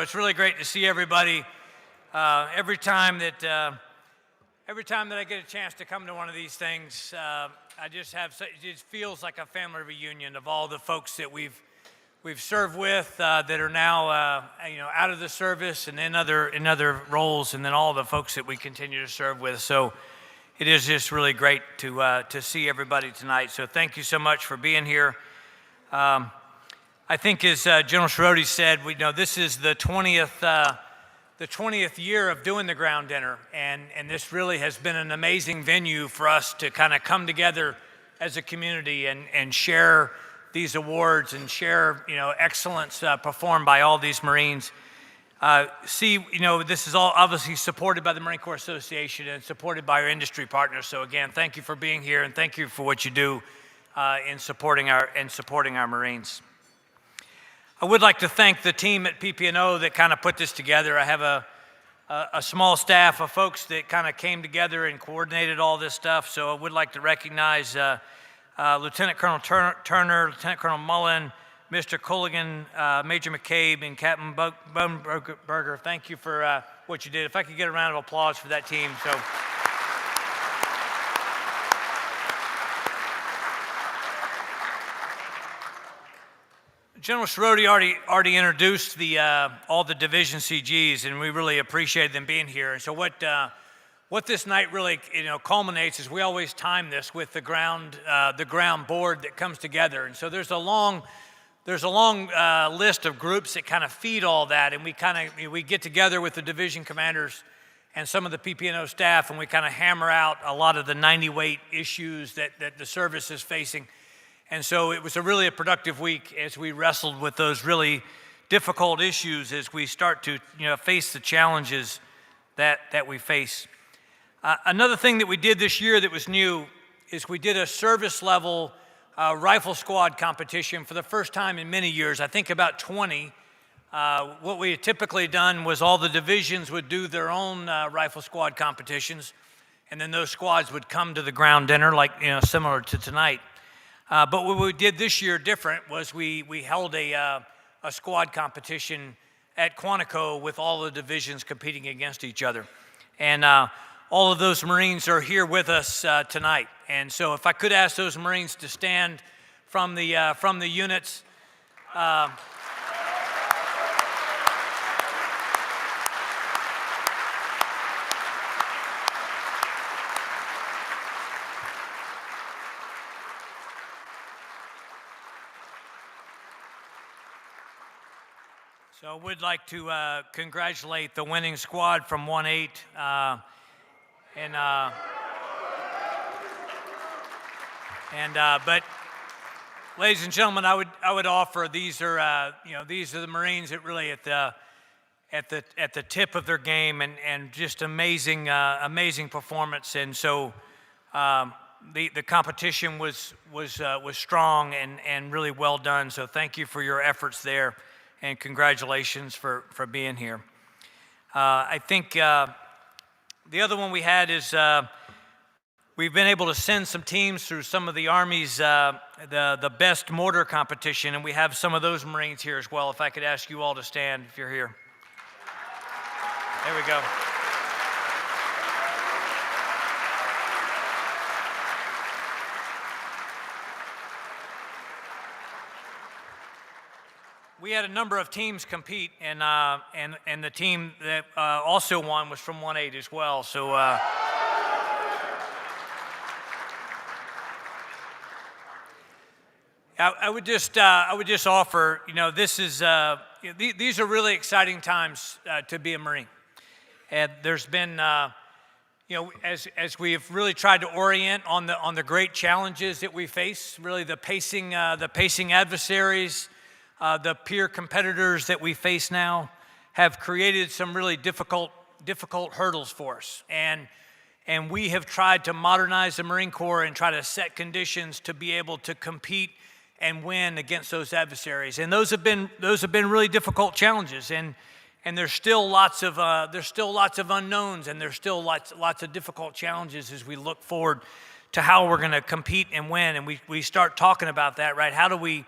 It's really great to see everybody. Every time that I get a chance to come to one of these things, it just feels like a family reunion of all the folks that we've served with that are now out of the service and in other roles, and then all the folks that we continue to serve with. So it is just really great to see everybody tonight. So thank you so much for being here. I think, as General Schroeder said, this is the 20th year of doing the ground dinner, and this really has been an amazing venue for us to kind of come together as a community and share these awards and share excellence performed by all these Marines. This is all obviously supported by the Marine Corps Association and supported by our industry partners. So again, thank you for being here and thank you for what you do in supporting our Marines. I would like to thank the team at PP&O that kind of put this together. I have a small staff of folks that kind of came together and coordinated all this stuff. So I would like to recognize Lieutenant Colonel Turner, Lieutenant Colonel Mullen, Mr. Colligan, Major McCabe, and Captain Berger. Thank you for what you did. If I could get a round of applause for that team. So. General Schroeder already introduced all the division CGs, and we really appreciate them being here. And so what this night really culminates is we always time this with the ground board that comes together. And so there's a long list of groups that kind of feed all that, and we get together with the division commanders and some of the PP&O staff, and we kind of hammer out a lot of the 90-weight issues that the service is facing. And so it was a productive week as we wrestled with those really difficult issues as we start to face the challenges that we face. Another thing that we did this year that was new is we did a service level rifle squad competition for the first time in many years, I think about 20. What we had typically done was all the divisions would do their own rifle squad competitions, and then those squads would come to the ground dinner similar to tonight. But what we did this year different was we held a squad competition at Quantico with all the divisions competing against each other. And all of those Marines are here with us tonight. And so if I could ask those Marines to stand from the units. So I would like to congratulate the winning squad from 1-8. But ladies and gentlemen, I would offer these are the Marines that really at the tip of their game and just amazing performance. And so the competition was strong and really well done. So thank you for your efforts there. And congratulations for being here. I think the other one we had is we've been able to send some teams through some of the Army's the best mortar competition, and we have some of those Marines here as well. If I could ask you all to stand if you're here. There we go. We had a number of teams compete, and the team that also won was from 1-8 as well. So I would just offer, this is these are really exciting times to be a Marine, and there's been as we've really tried to orient on the great challenges that we face, really the pacing adversaries. The peer competitors that we face now have created some really difficult hurdles for us. And we have tried to modernize the Marine Corps and try to set conditions to be able to compete and win against those adversaries. And those have been really difficult challenges. And there's still lots of unknowns, and there's still lots of difficult challenges as we look forward to how we're going to compete and win. And we start talking about that, right? How do we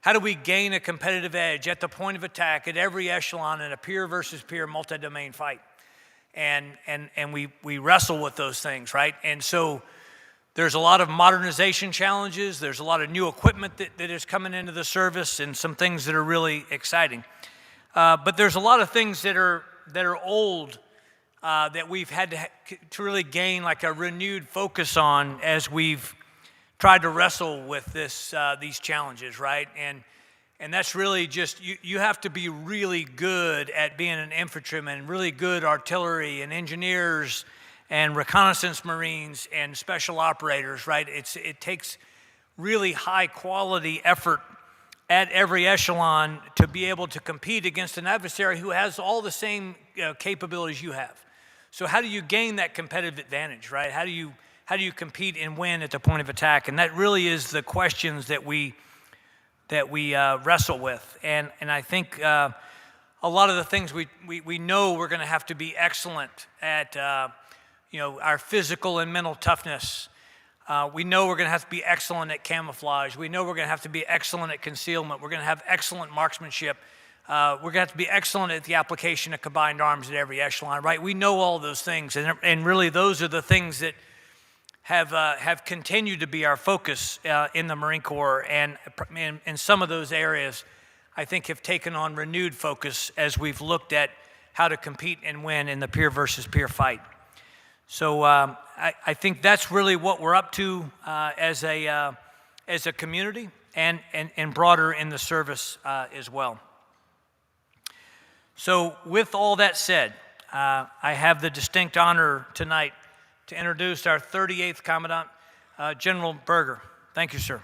How do we gain a competitive edge at the point of attack at every echelon in a peer versus peer multi-domain fight? And we wrestle with those things, right? And so there's a lot of modernization challenges. There's a lot of new equipment that is coming into the service and some things that are really exciting. But there's a lot of things that are old that we've had to really gain like a renewed focus on as we've tried to wrestle with these challenges, right? And that's really just, you have to be really good at being an infantryman, really good artillery and engineers and reconnaissance Marines and special operators, right? It takes really high quality effort at every echelon to be able to compete against an adversary who has all the same capabilities you have. So how do you gain that competitive advantage, right? How do you compete and win at the point of attack? And that really is the questions that we wrestle with. And I think a lot of the things we know we're going to have to be excellent at, our physical and mental toughness. We know we're going to have to be excellent at camouflage. We know we're going to have to be excellent at concealment. We're going to have excellent marksmanship. We're going to have to be excellent at the application of combined arms at every echelon, right? We know all those things, and really those are the things that have continued to be our focus in the Marine Corps, and in some of those areas, I think have taken on renewed focus as we've looked at how to compete and win in the peer versus peer fight. So I think that's really what we're up to as a community and broader in the service as well. So with all that said, I have the distinct honor tonight to introduce our 38th Commandant, General Berger. Thank you, sir.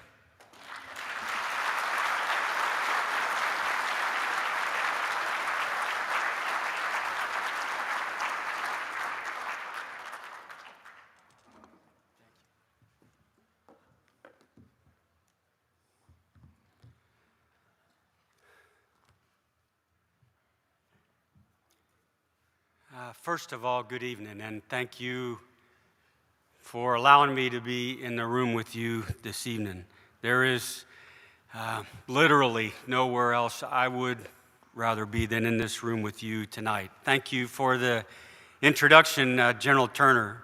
First of all, good evening, and thank you for allowing me to be in the room with you this evening. There is literally nowhere else I would rather be than in this room with you tonight. Thank you for the introduction, General Turner.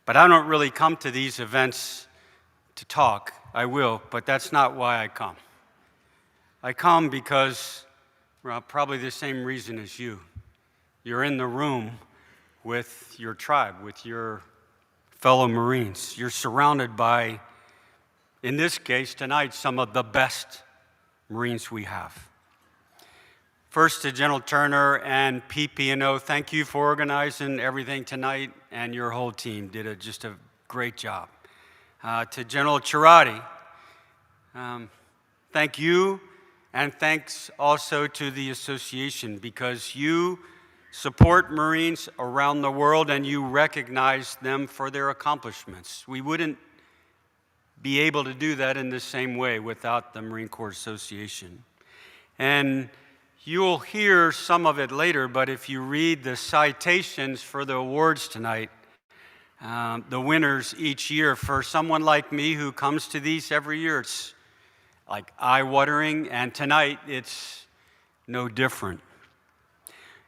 But I don't really come to these events to talk. I will, but that's not why I come. I come because, well, probably the same reason as you. You're in the room with your tribe, with your fellow Marines. You're surrounded by, in this case tonight, some of the best Marines we have. First to General Turner and PP&O, thank you for organizing everything tonight, and your whole team did just a great job. To General Cirati, thank you, and thanks also to the association, because you support Marines around the world and you recognize them for their accomplishments. We wouldn't be able to do that in the same way without the Marine Corps Association. And you'll hear some of it later, but if you read the citations for the awards tonight, the winners each year, for someone like me who comes to these every year, it's like eye-watering, and tonight it's no different.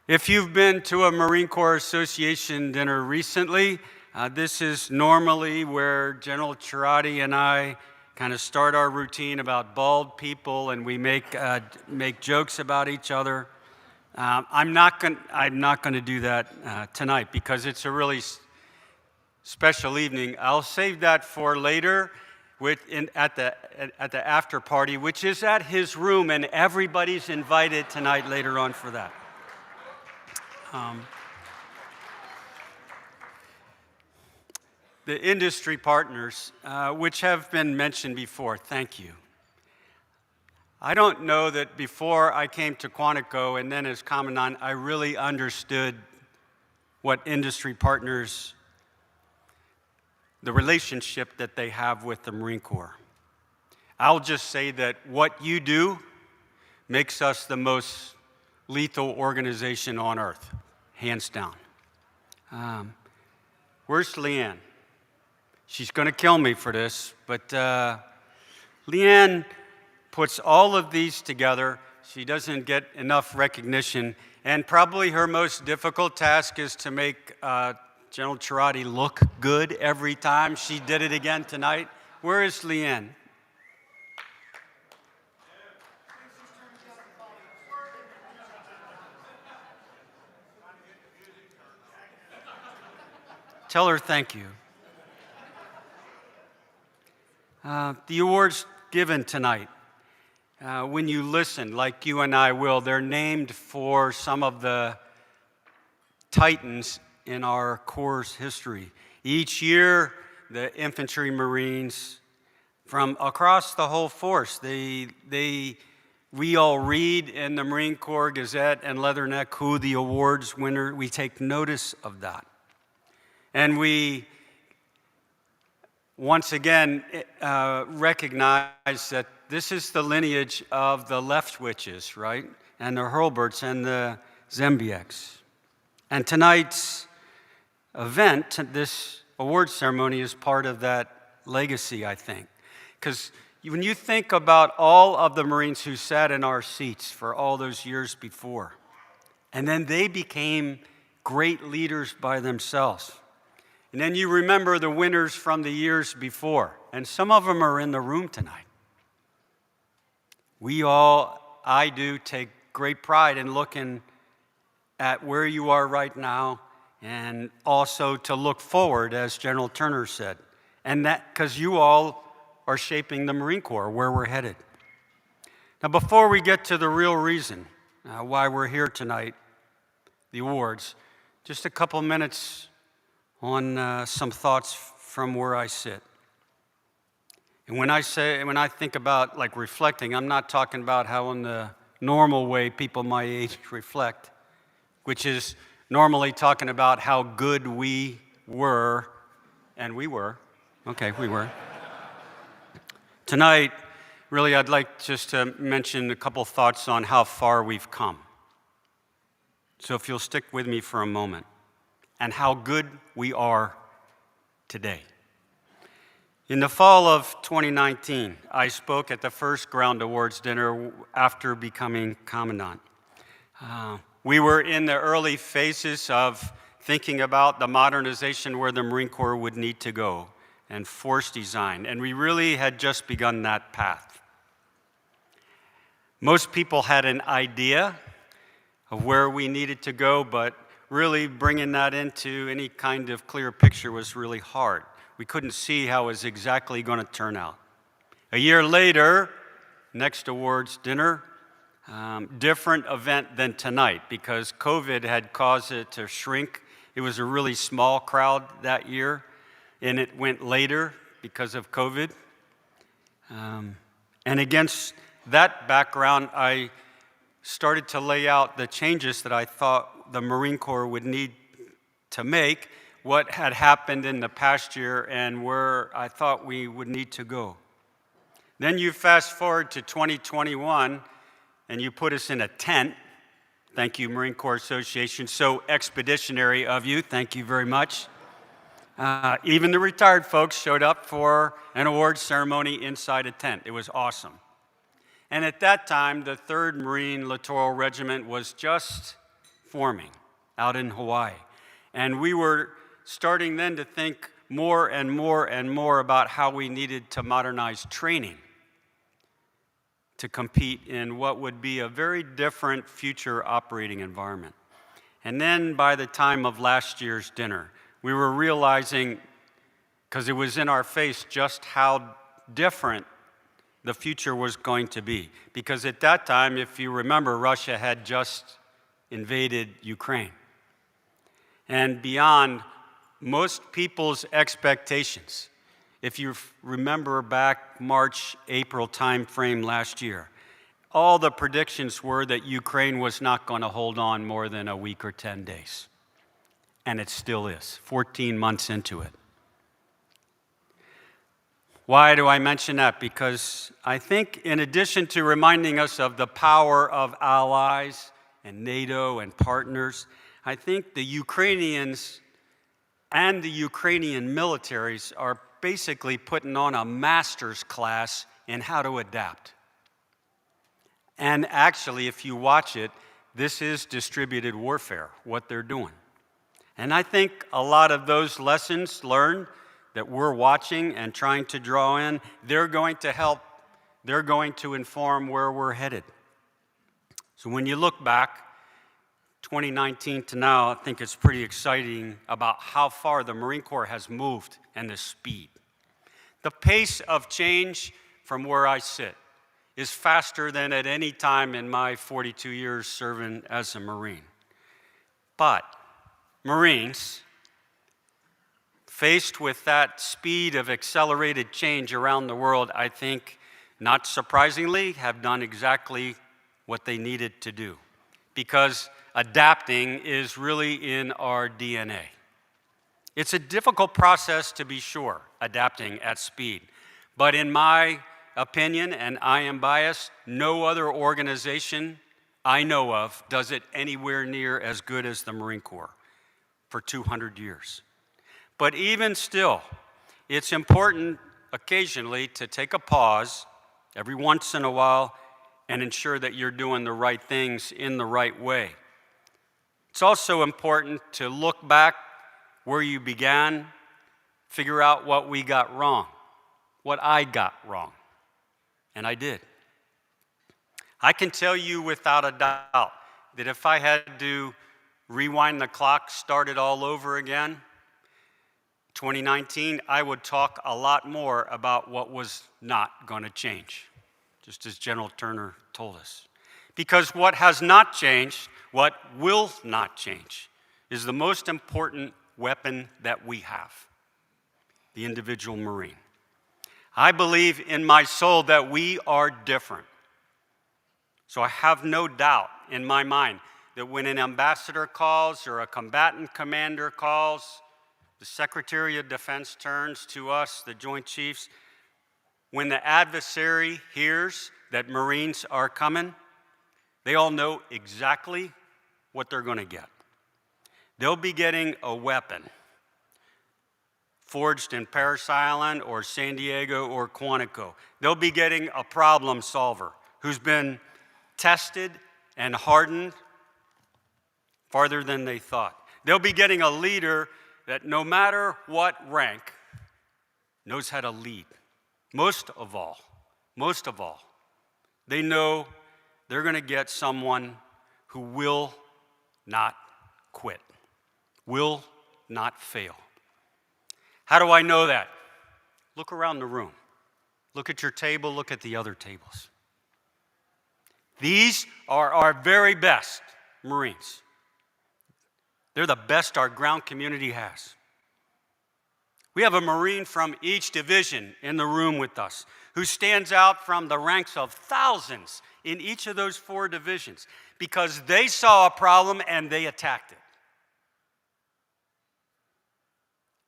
If you've been to a Marine Corps Association dinner recently, this is normally where General Cirati and I kind of start our routine about bald people, and we make jokes about each other. I'm not going to do that tonight because it's a really special evening. I'll save that for later at the after party, which is at his room, and everybody's invited tonight later on for that. The industry partners, which have been mentioned before, thank you. I don't know that before I came to Quantico and then as Commandant, I really understood what industry partners, the relationship that they have with the Marine Corps. I'll just say that what you do makes us the most lethal organization on earth, hands down. Where's Leanne? She's going to kill me for this, but Leanne puts all of these together. She doesn't get enough recognition, and probably her most difficult task is to make General Cherati look good every time. She did it again tonight. Where is Leanne? Tell her thank you. The awards given tonight, when you listen, like you and I will, they're named for some of the titans in our Corps' history. Each year, the infantry Marines from across the whole force, we all read in the Marine Corps Gazette and Leatherneck who the awards winner, we take notice of that. And we, once again, recognize that this is the lineage of the Leftwiches, right? And the Hurlburts and the Zembieks. And tonight's event, this award ceremony, is part of that legacy, I think. Because when you think about all of the Marines who sat in our seats for all those years before, and then they became great leaders by themselves. And then you remember the winners from the years before, and some of them are in the room tonight. I do take great pride in looking at where you are right now, and also to look forward, as General Turner said. And that, because you all are shaping the Marine Corps, where we're headed. Now, before we get to the real reason why we're here tonight, the awards, just a couple minutes on some thoughts from where I sit. And when I think about like reflecting, I'm not talking about how in the normal way people my age reflect, which is normally talking about how good we were, and we were. Okay, we were. Tonight, really, I'd like just to mention a couple thoughts on how far we've come. So if you'll stick with me for a moment, and how good we are today. In the fall of 2019, I spoke at the first Ground Awards dinner after becoming Commandant. We were in the early phases of thinking about the modernization where the Marine Corps would need to go and force design, and we really had just begun that path. Most people had an idea of where we needed to go, but really bringing that into any kind of clear picture was really hard. We couldn't see how it was exactly going to turn out. A year later, next awards dinner, different event than tonight because COVID had caused it to shrink. It was a really small crowd that year, and it went later because of COVID. And against that background, I started to lay out the changes that I thought the Marine Corps would need to make, what had happened in the past year, and where I thought we would need to go. Then you fast forward to 2021, and you put us in a tent. Thank you, Marine Corps Association. So expeditionary of you. Thank you very much. Even the retired folks showed up for an awards ceremony inside a tent. It was awesome. And at that time, the 3rd Marine Littoral Regiment was just forming out in Hawaii. And we were starting then to think more and more and more about how we needed to modernize training to compete in what would be a very different future operating environment. And then by the time of last year's dinner, we were realizing, because it was in our face, just how different the future was going to be. Because at that time, if you remember, Russia had just invaded Ukraine. And beyond most people's expectations, if you remember back March, April timeframe last year, all the predictions were that Ukraine was not going to hold on more than a week or 10 days. And it still is, 14 months into it. Why do I mention that? Because I think in addition to reminding us of the power of allies and NATO and partners, I think the Ukrainians and the Ukrainian militaries are basically putting on a master's class in how to adapt. And actually, if you watch it, this is distributed warfare, what they're doing. And I think a lot of those lessons learned that we're watching and trying to draw in, they're going to help, they're going to inform where we're headed. So when you look back, 2019 to now, I think it's pretty exciting about how far the Marine Corps has moved and the speed. The pace of change from where I sit is faster than at any time in my 42 years serving as a Marine. But Marines, faced with that speed of accelerated change around the world, I think, not surprisingly, have done exactly what they needed to do, because adapting is really in our DNA. It's a difficult process, to be sure, adapting at speed. But in my opinion, and I am biased, no other organization I know of does it anywhere near as good as the Marine Corps for 200 years. But even still, it's important occasionally to take a pause every once in a while and ensure that you're doing the right things in the right way. It's also important to look back where you began, figure out what we got wrong, what I got wrong, and I did. I can tell you without a doubt that if I had to rewind the clock, start it all over again, 2019, I would talk a lot more about what was not going to change, just as General Turner told us. Because what has not changed, what will not change, is the most important weapon that we have, the individual Marine. I believe in my soul that we are different. So I have no doubt in my mind that when an ambassador calls or a combatant commander calls, the Secretary of Defense turns to us, the Joint Chiefs. When the adversary hears that Marines are coming, they all know exactly what they're going to get. They'll be getting a weapon forged in Parris Island or San Diego or Quantico. They'll be getting a problem solver who's been tested and hardened farther than they thought. They'll be getting a leader that no matter what rank, knows how to lead. Most of all, they know they're going to get someone who will not quit, will not fail. How do I know that? Look around the room. Look at your table, look at the other tables. These are our very best Marines. They're the best our ground community has. We have a Marine from each division in the room with us who stands out from the ranks of thousands in each of those 4 divisions because they saw a problem and they attacked it.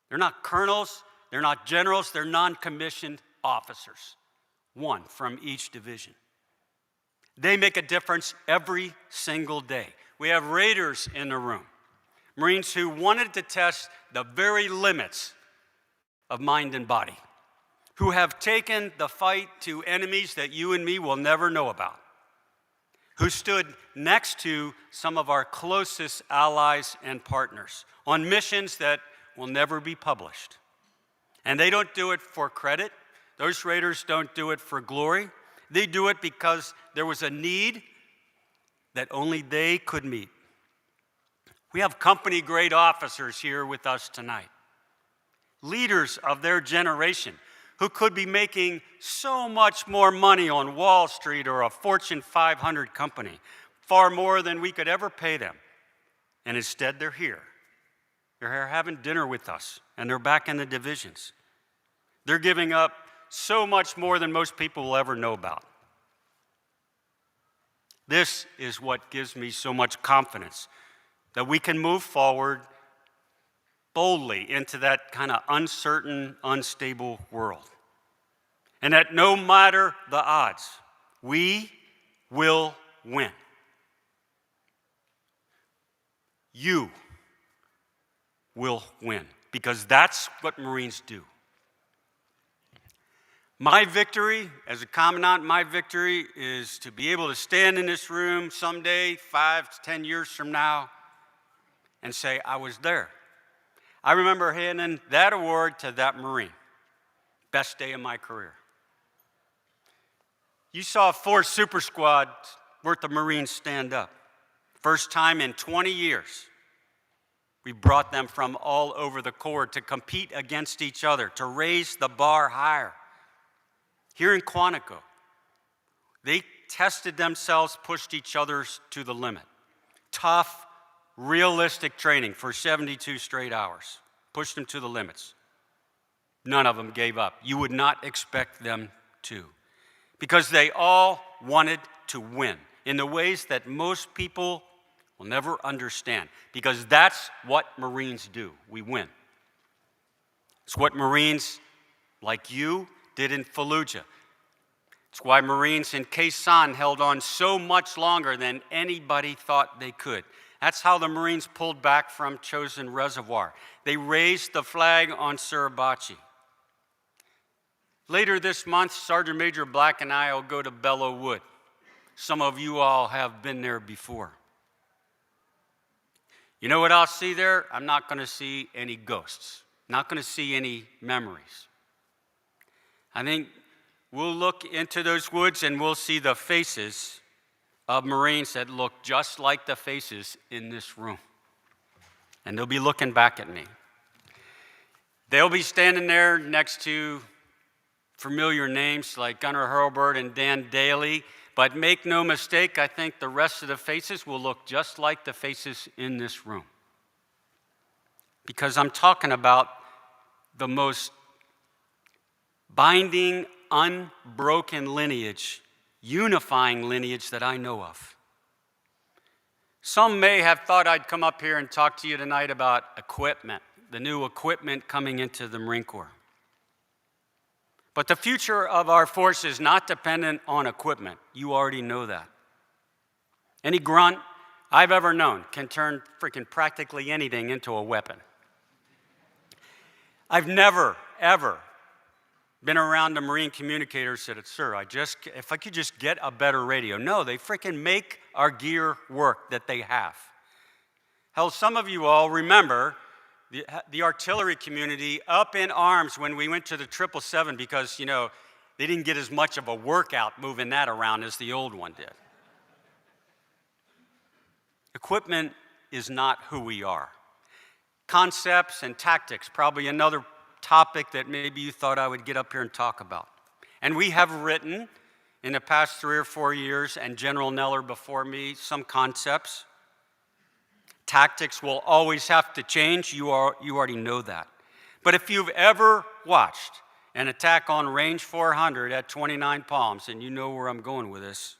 They're not colonels, they're not generals, they're non-commissioned officers, one from each division. They make a difference every single day. We have raiders in the room, Marines who wanted to test the very limits of mind and body, who have taken the fight to enemies that you and me will never know about, who stood next to some of our closest allies and partners on missions that will never be published. And they don't do it for credit. Those raiders don't do it for glory. They do it because there was a need that only they could meet. We have company-grade officers here with us tonight, leaders of their generation who could be making so much more money on Wall Street or a Fortune 500 company, far more than we could ever pay them. And instead, they're here. They're here having dinner with us, and they're back in the divisions. They're giving up so much more than most people will ever know about. This is what gives me so much confidence that we can move forward boldly into that kind of uncertain, unstable world. And that no matter the odds, we will win. You will win, because that's what Marines do. My victory, as a commandant, my victory is to be able to stand in this room someday, 5 to 10 years from now, and say, I was there. I remember handing that award to that Marine. Best day of my career. You saw 4 super squads worth of Marines stand up. First time in 20 years. We brought them from all over the Corps to compete against each other, to raise the bar higher. Here in Quantico, they tested themselves, pushed each other to the limit. Tough, realistic training for 72 straight hours. Pushed them to the limits. None of them gave up. You would not expect them to. Because they all wanted to win in the ways that most people will never understand. Because that's what Marines do. We win. It's what Marines like you did in Fallujah. It's why Marines in Khe Sanh held on so much longer than anybody thought they could. That's how the Marines pulled back from Chosin Reservoir. They raised the flag on Suribachi. Later this month, Sergeant Major Black and I will go to Belleau Wood. Some of you all have been there before. You know what I'll see there? I'm not going to see any ghosts. Not going to see any memories. I think we'll look into those woods and we'll see the faces of Marines that look just like the faces in this room. And they'll be looking back at me. They'll be standing there next to familiar names like Gunnar Hurlburt and Dan Daly, but make no mistake, I think the rest of the faces will look just like the faces in this room. Because I'm talking about the most binding, unbroken lineage, unifying lineage that I know of. Some may have thought I'd come up here and talk to you tonight about equipment, the new equipment coming into the Marine Corps. But the future of our force is not dependent on equipment. You already know that. Any grunt I've ever known can turn freaking practically anything into a weapon. I've never, ever been around a Marine communicator who said, sir, if I could just get a better radio. No, they freaking make our gear work that they have. Hell, some of you all remember the artillery community up in arms when we went to the 777 because, they didn't get as much of a workout moving that around as the old one did. Equipment is not who we are. Concepts and tactics, probably another topic that maybe you thought I would get up here and talk about. And we have written in the past 3 or 4 years, and General Neller before me, some concepts. Tactics will always have to change. You already know that. But if you've ever watched an attack on range 400 at 29 Palms, and you know where I'm going with this,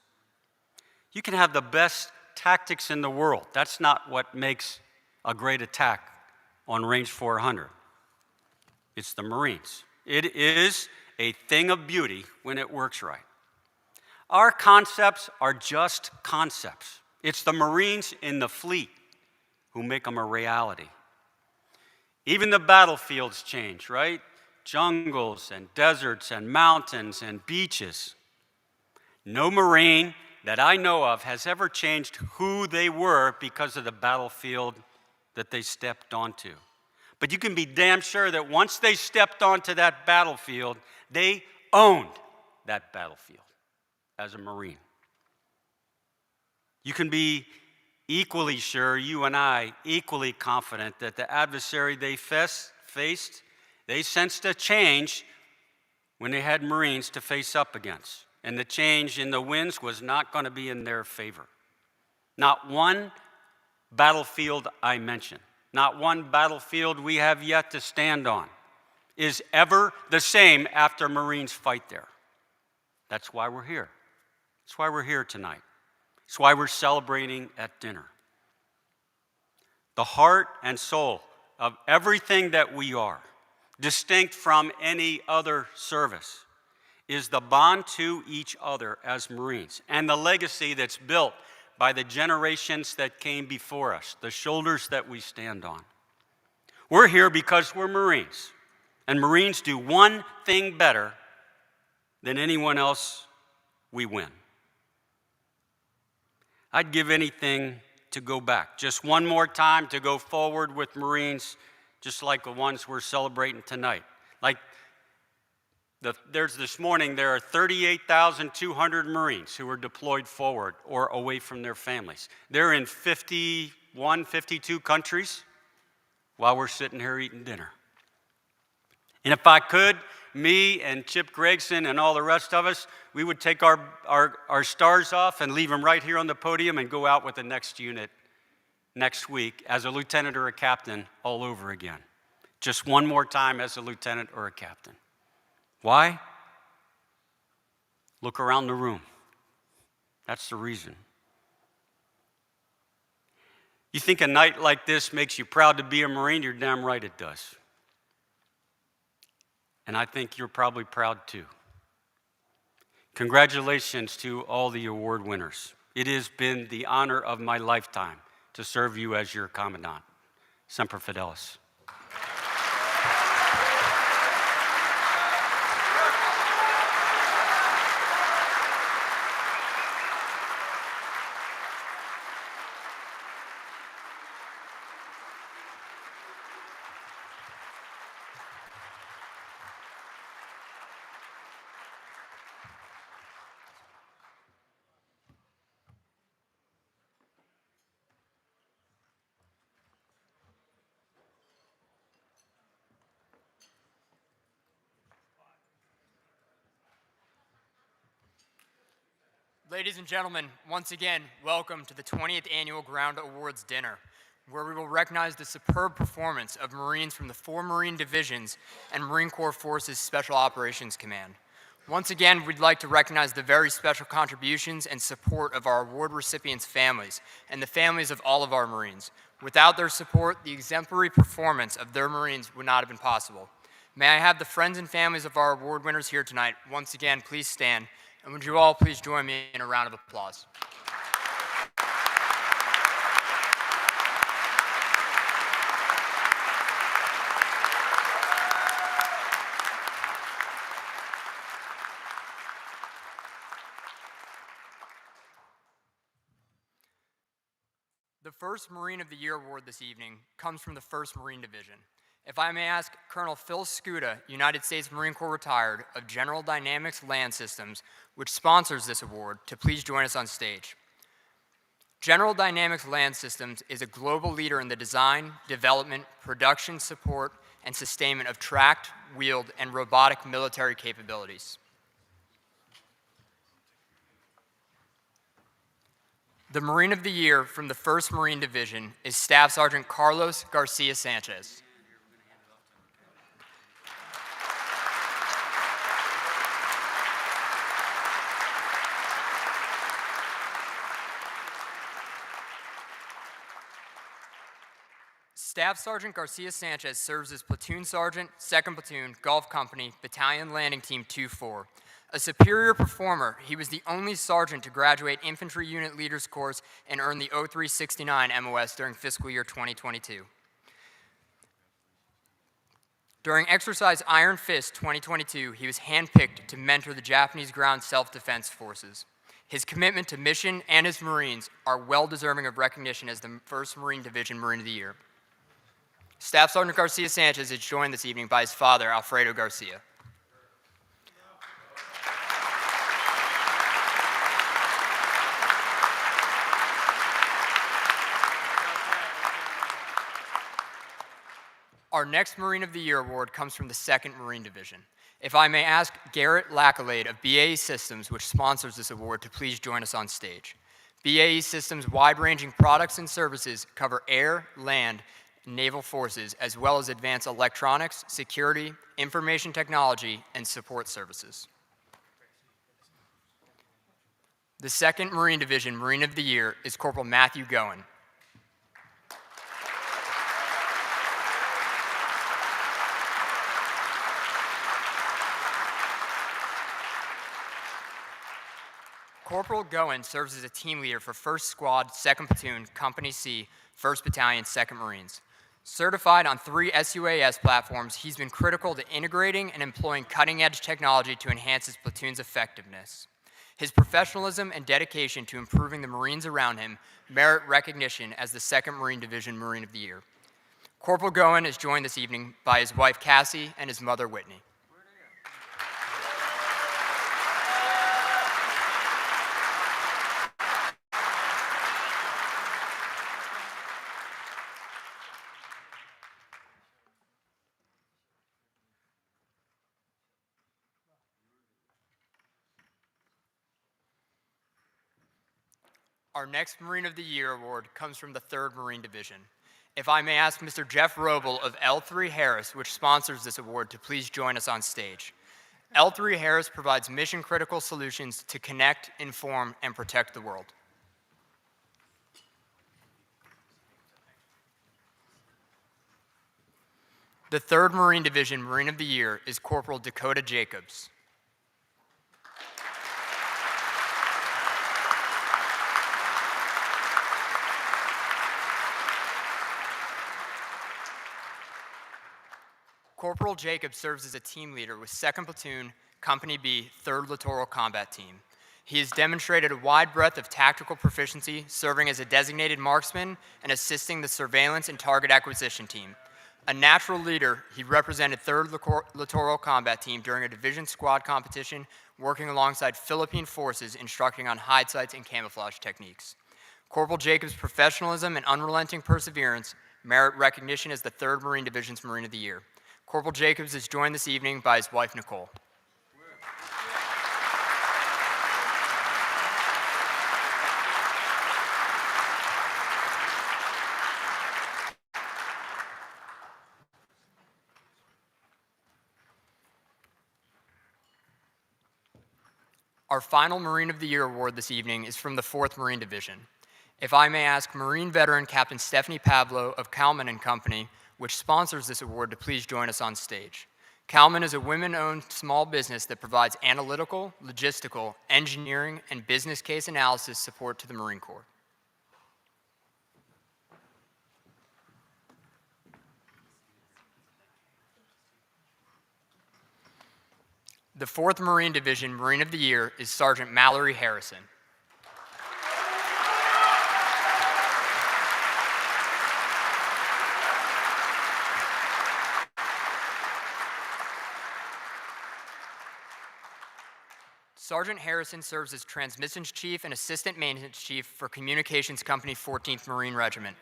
you can have the best tactics in the world. That's not what makes a great attack on range 400. It's the Marines. It is a thing of beauty when it works right. Our concepts are just concepts. It's the Marines in the fleet who make them a reality. Even the battlefields change, right? Jungles and deserts and mountains and beaches. No Marine that I know of has ever changed who they were because of the battlefield that they stepped onto. But you can be damn sure that once they stepped onto that battlefield, they owned that battlefield as a Marine. You can be equally sure, you and I, equally confident that the adversary they faced, they sensed a change when they had Marines to face up against. And the change in the winds was not going to be in their favor. Not one battlefield I mentioned, not one battlefield we have yet to stand on, is ever the same after Marines fight there. That's why we're here. That's why we're here tonight. That's why we're celebrating at dinner. The heart and soul of everything that we are, distinct from any other service, is the bond to each other as Marines and the legacy that's built by the generations that came before us, the shoulders that we stand on. We're here because we're Marines, and Marines do one thing better than anyone else, we win. I'd give anything to go back, just one more time to go forward with Marines, just like the ones we're celebrating tonight. Like there's this morning, there are 38,200 Marines who are deployed forward or away from their families. They're in 51, 52 countries while we're sitting here eating dinner. And if I could, me and Chip Gregson and all the rest of us, we would take our stars off and leave them right here on the podium and go out with the next unit next week as a lieutenant or a captain all over again. Just one more time as a lieutenant or a captain. Why? Look around the room. That's the reason. You think a night like this makes you proud to be a Marine? You're damn right it does. And I think you're probably proud too. Congratulations to all the award winners. It has been the honor of my lifetime to serve you as your commandant. Semper Fidelis. Ladies and gentlemen, once again, welcome to the 20th Annual Ground Awards Dinner, where we will recognize the superb performance of Marines from the 4 Marine Divisions and Marine Corps Forces Special Operations Command. Once again, we'd like to recognize the very special contributions and support of our award recipients' families and the families of all of our Marines. Without their support, the exemplary performance of their Marines would not have been possible. May I have the friends and families of our award winners here tonight once again please stand, and would you all please join me in a round of applause. The first Marine of the Year award this evening comes from the 1st Marine Division. If I may ask Colonel Phil Scuda, United States Marine Corps retired, of General Dynamics Land Systems, which sponsors this award, to please join us on stage. General Dynamics Land Systems is a global leader in the design, development, production, support, and sustainment of tracked, wheeled, and robotic military capabilities. The Marine of the Year from the 1st Marine Division is Staff Sergeant Carlos Garcia Sanchez. Staff Sergeant Garcia Sanchez serves as Platoon Sergeant, 2nd Platoon, Gulf Company, Battalion Landing Team 2-4. A superior performer, he was the only sergeant to graduate Infantry Unit Leaders Course and earn the 0369 MOS during fiscal year 2022. During Exercise Iron Fist 2022, he was handpicked to mentor the Japanese Ground Self-Defense Forces. His commitment to mission and his Marines are well-deserving of recognition as the 1st Marine Division Marine of the Year. Staff Sergeant Garcia Sanchez is joined this evening by his father, Alfredo Garcia. Our next Marine of the Year award comes from the 2nd Marine Division. If I may ask Garrett Lackalade of BAE Systems, which sponsors this award, to please join us on stage. BAE Systems' wide-ranging products and services cover air, land, and naval forces, as well as advanced electronics, security, information technology, and support services. The 2nd Marine Division Marine of the Year is Corporal Matthew Goen. Corporal Goen serves as a team leader for 1st Squad, 2nd Platoon, Company C, 1st Battalion, 2nd Marines. Certified on 3 SUAS platforms, he's been critical to integrating and employing cutting-edge technology to enhance his platoon's effectiveness. His professionalism and dedication to improving the Marines around him merit recognition as the 2nd Marine Division Marine of the Year. Corporal Goen is joined this evening by his wife Cassie and his mother Whitney. Our next Marine of the Year award comes from the 3rd Marine Division. If I may ask Mr. Jeff Roble of L3 Harris, which sponsors this award, to please join us on stage. L3 Harris provides mission-critical solutions to connect, inform, and protect the world. The 3rd Marine Division Marine of the Year is Corporal Dakota Jacobs. Corporal Jacobs serves as a team leader with 2nd Platoon, Company B, 3rd Littoral Combat Team. He has demonstrated a wide breadth of tactical proficiency, serving as a designated marksman and assisting the surveillance and target acquisition team. A natural leader, he represented 3rd Littoral Combat Team during a division squad competition, working alongside Philippine forces instructing on hide sights and camouflage techniques. Corporal Jacobs' professionalism and unrelenting perseverance merit recognition as the 3rd Marine Division's Marine of the Year. Corporal Jacobs is joined this evening by his wife, Nicole. Our final Marine of the Year award this evening is from the 4th Marine Division. If I may ask Marine veteran Captain Stephanie Pavlo of Kalman and Company, which sponsors this award, to please join us on stage. Kalman is a women-owned small business that provides analytical, logistical, engineering, and business case analysis support to the Marine Corps. The 4th Marine Division Marine of the Year is Sergeant Mallory Harrison. Sergeant Harrison serves as Transmissions Chief and Assistant Maintenance Chief for Communications Company 14th Marine Regiment.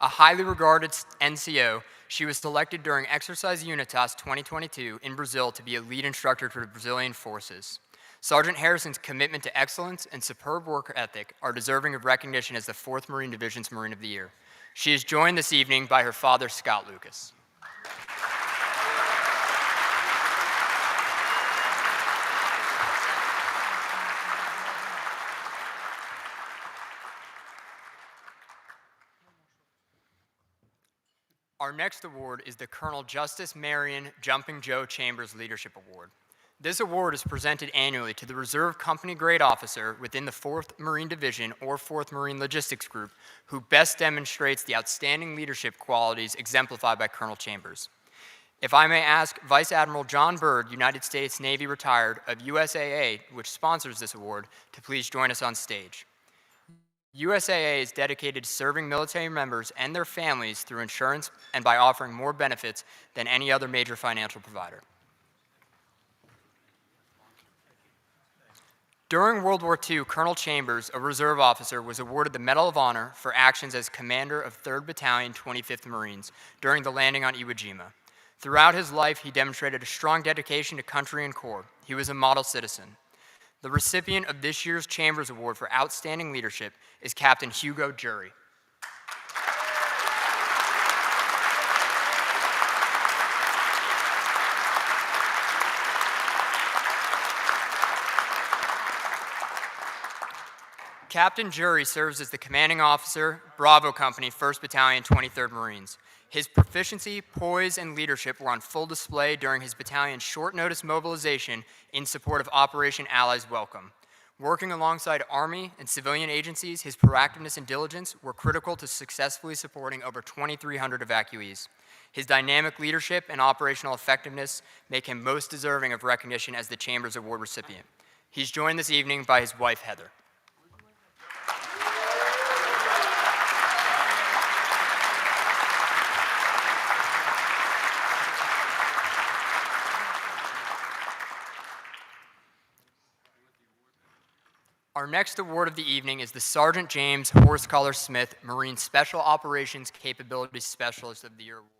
A highly regarded NCO, she was selected during Exercise Unitas 2022 in Brazil to be a lead instructor for the Brazilian forces. Sergeant Harrison's commitment to excellence and superb work ethic are deserving of recognition as the 4th Marine Division's Marine of the Year. She is joined this evening by her father, Scott Lucas. Our next award is the Colonel Justice Marion Jumping Joe Chambers Leadership Award. This award is presented annually to the Reserve Company Grade Officer within the 4th Marine Division or 4th Marine Logistics Group who best demonstrates the outstanding leadership qualities exemplified by Colonel Chambers. If I may ask Vice Admiral John Byrd, United States Navy retired of USAA, which sponsors this award, to please join us on stage. USAA is dedicated to serving military members and their families through insurance and by offering more benefits than any other major financial provider. During World War II, Colonel Chambers, a reserve officer, was awarded the Medal of Honor for actions as commander of 3rd Battalion, 25th Marines during the landing on Iwo Jima. Throughout his life, he demonstrated a strong dedication to country and corps. He was a model citizen. The recipient of this year's Chambers Award for Outstanding Leadership is Captain Hugo Jury. Captain Jury serves as the commanding officer, Bravo Company, 1st Battalion, 23rd Marines. His proficiency, poise, and leadership were on full display during his battalion's short-notice mobilization in support of Operation Allies Welcome. Working alongside Army and civilian agencies, his proactiveness and diligence were critical to successfully supporting over 2,300 evacuees. His dynamic leadership and operational effectiveness make him most deserving of recognition as the Chamber's Award recipient. He's joined this evening by his wife, Heather. Our next award of the evening is the Sergeant James Horsecollar Smith Marine Special Operations Capability Specialist of the Year Award.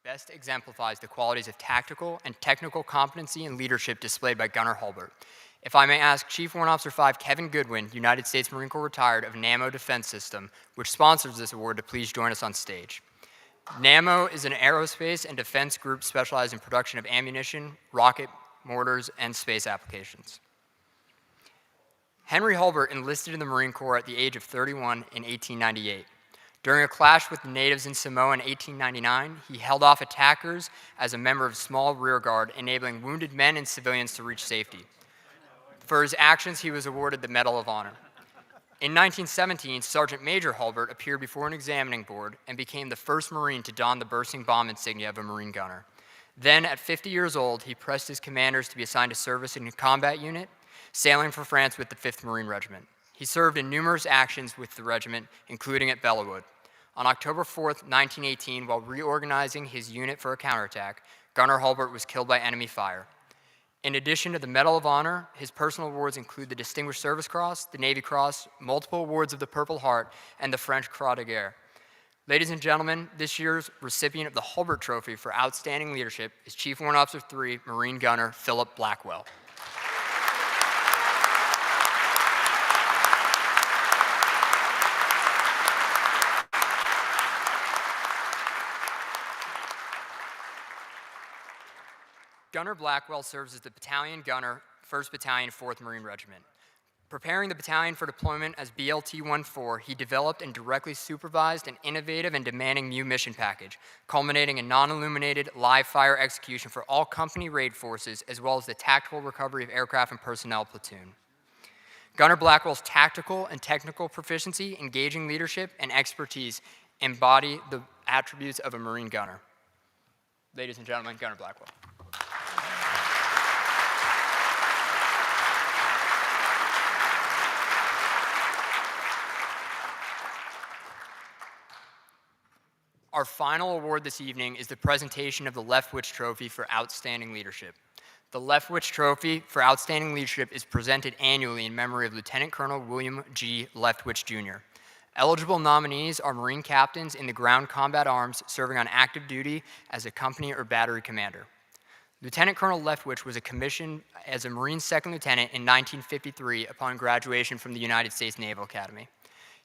best exemplifies the qualities of tactical and technical competency and leadership displayed by Gunner Hulbert. If I may ask Chief Warrant Officer 5 Kevin Goodwin, United States Marine Corps retired of NAMO Defense System, which sponsors this award, to please join us on stage. NAMO is an aerospace and defense group specialized in production of ammunition, rocket mortars, and space applications. Henry Hulbert enlisted in the Marine Corps at the age of 31 in 1898. During a clash with the natives in Samoa in 1899, he held off attackers as a member of small rear guard, enabling wounded men and civilians to reach safety. For his actions, he was awarded the Medal of Honor. In 1917, Sergeant Major Hulbert appeared before an examining board and became the first Marine to don the bursting bomb insignia of a Marine gunner. Then, at 50 years old, he pressed his commanders to be assigned to service in a combat unit, sailing for France with the 5th Marine Regiment. He served in numerous actions with the regiment, including at Bellawood. On October 4, 1918, while reorganizing his unit for a counterattack, Gunner Hulbert was killed by enemy fire. In addition to the Medal of Honor, his personal awards include the Distinguished Service Cross, the Navy Cross, multiple awards of the Purple Heart, and the French Croix de Guerre. Ladies and gentlemen, this year's recipient of the Hulbert Trophy for Outstanding Leadership is Chief Warrant Officer 3, Marine Gunner Philip Blackwell. Gunner Blackwell serves as the battalion gunner, 1st Battalion, 4th Marine Regiment. Preparing the battalion for deployment as BLT-14, he developed and directly supervised an innovative and demanding new mission package, culminating in non-illuminated live fire execution for all company raid forces, as well as the tactical recovery of aircraft and personnel platoon. Gunner Blackwell's tactical and technical proficiency, engaging leadership, and expertise embody the attributes of a Marine gunner. Ladies and gentlemen, Gunner Blackwell. Our final award this evening is the presentation of the Leftwich Trophy for Outstanding Leadership. The Leftwich Trophy for Outstanding Leadership is presented annually in memory of Lieutenant Colonel William G. Leftwich, Jr. Eligible nominees are Marine captains in the ground combat arms serving on active duty as a company or battery commander. Lieutenant Colonel Leftwich was commissioned as a Marine Second Lieutenant in 1953 upon graduation from the United States Naval Academy.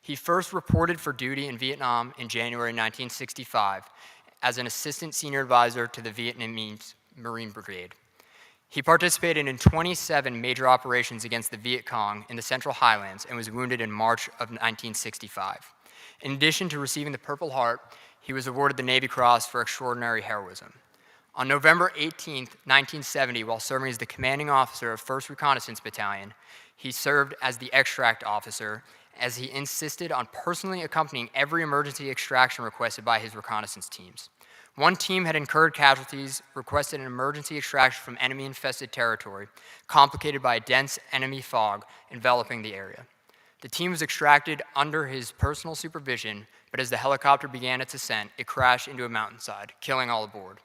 He first reported for duty in Vietnam in January 1965 as an assistant senior advisor to the Vietnamese Marine Brigade. He participated in 27 major operations against the Viet Cong in the Central Highlands and was wounded in March of 1965. In addition to receiving the Purple Heart, he was awarded the Navy Cross for extraordinary heroism. On November 18, 1970, while serving as the commanding officer of 1st Reconnaissance Battalion, he served as the extract officer as he insisted on personally accompanying every emergency extraction requested by his reconnaissance teams. One team had incurred casualties, requested an emergency extraction from enemy-infested territory, complicated by a dense enemy fog enveloping the area. The team was extracted under his personal supervision, but as the helicopter began its ascent, it crashed into a mountainside, killing all aboard.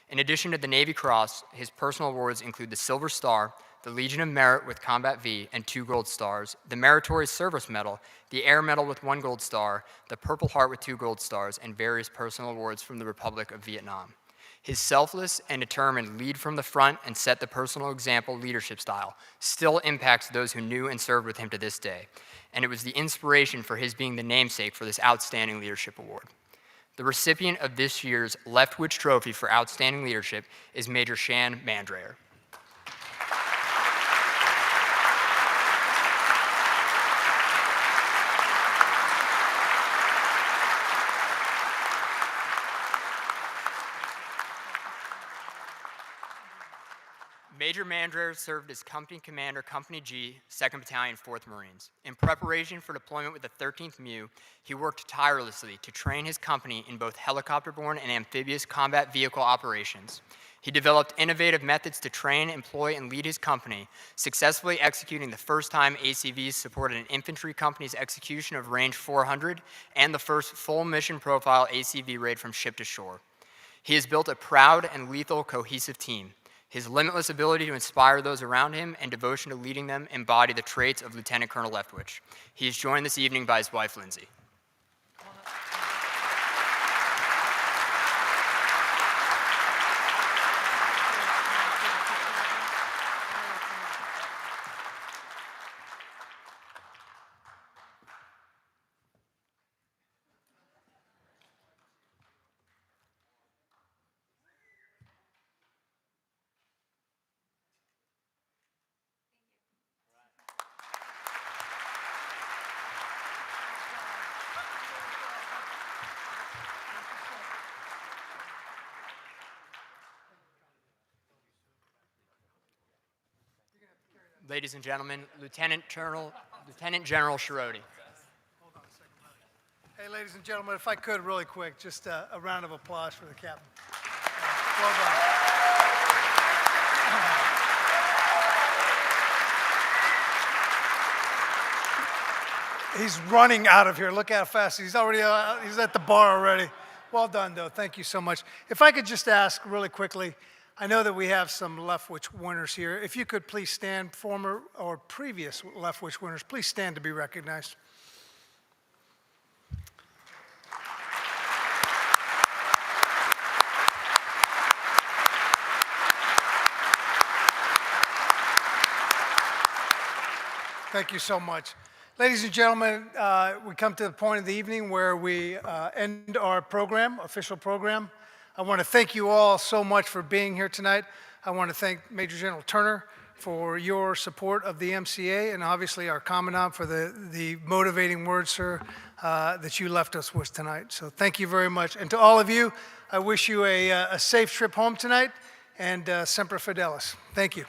In addition to the Navy Cross, his personal awards include the Silver Star, the Legion of Merit with Combat V and 2 gold stars, the Meritorious Service Medal, the Air Medal with 1 gold star, the Purple Heart with 2 gold stars, and various personal awards from the Republic of Vietnam. His selfless and determined lead from the front and set the personal example leadership style still impacts those who knew and served with him to this day, and it was the inspiration for his being the namesake for this Outstanding Leadership Award. The recipient of this year's Leftwich Trophy for Outstanding Leadership is Major Shan Mandrayer. Major Mandrayer served as Company Commander, Company G, 2nd Battalion, 4th Marines. In preparation for deployment with the 13th MEU, he worked tirelessly to train his company in both helicopter-borne and amphibious combat vehicle operations. He developed innovative methods to train, employ, and lead his company, successfully executing the first time ACVs supported an infantry company's execution of Range 400 and the first full mission profile ACV raid from ship to shore. He has built a proud and lethal cohesive team. His limitless ability to inspire those around him and devotion to leading them embody the traits of Lieutenant Colonel Leftwich. He is joined this evening by his wife, Lindsay. Ladies and gentlemen, Lieutenant General Shiroti. Hey, ladies and gentlemen, if I could, really quick, just a round of applause for the captain. Well done. He's running out of here. Look how fast he's already. He's at the bar already. Well done, though. Thank you so much. If I could just ask really quickly, I know that we have some Leftwich winners here. If you could please stand, former or previous Leftwich winners, please stand to be recognized. Thank you so much. Ladies and gentlemen, we come to the point of the evening where we end our program, official program. I want to thank you all so much for being here tonight. I want to thank Major General Turner for your support of the MCA, and obviously our Commandant for the motivating words, sir, that you left us with tonight. So thank you very much. And to all of you, I wish you a safe trip home tonight, and Semper Fidelis. Thank you.